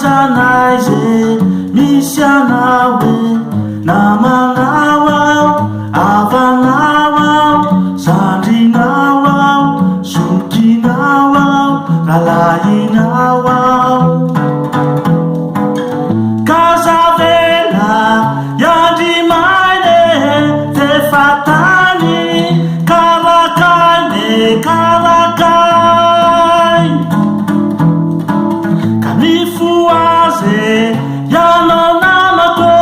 zanay ze misy anao e namanao ao avanao ao zandrinao ao zokinao ao ralahinao ao Casavela yandrimaine te fatany kalakaine kalakai ka nifoaze yanao namako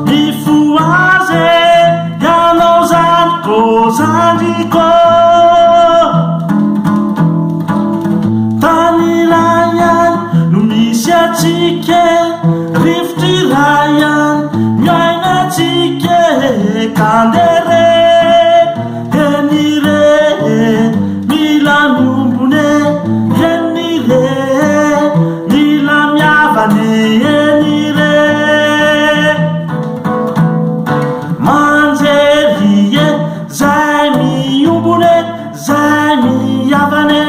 nifoaze yanao zandriko zandriko tany rayan no misy atsika rifotry rayan miaina atsika kandere enire mila nombone enire mila miavane enire manjerie zay miombone zay miavane